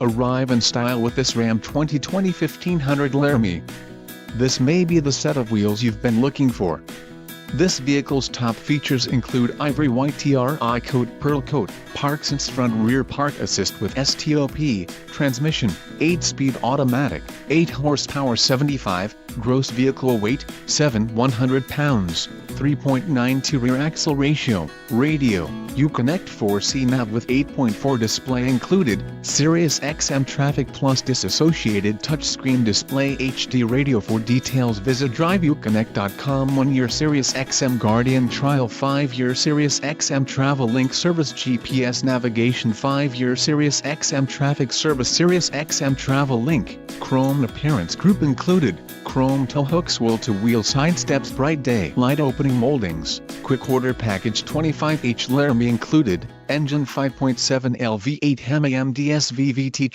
Arrive in style with this Ram 2020 1500 Laramie. This may be the set of wheels you've been looking for. This vehicle's top features include ivory white TRI coat, pearl coat, park sense front rear park assist with STOP, transmission, 8-speed automatic, 8 horsepower 75, gross vehicle weight, 100 pounds, 3.92 rear axle ratio, radio, Uconnect 4C nav with 8.4 display included, Sirius XM Traffic Plus disassociated touchscreen display HD radio. For details visit driveuconnect.com. 1-year Sirius XM Guardian trial, 5-year Sirius XM Travel Link service, GPS navigation, 5-year Sirius XM traffic service, Sirius XM Travel Link, chrome appearance group included, chrome tow hooks, wheel-to-wheel side steps, bright day light opening moldings, quick order package 25H Laramie included, engine 5.7 L V8 Hemi MDS VVT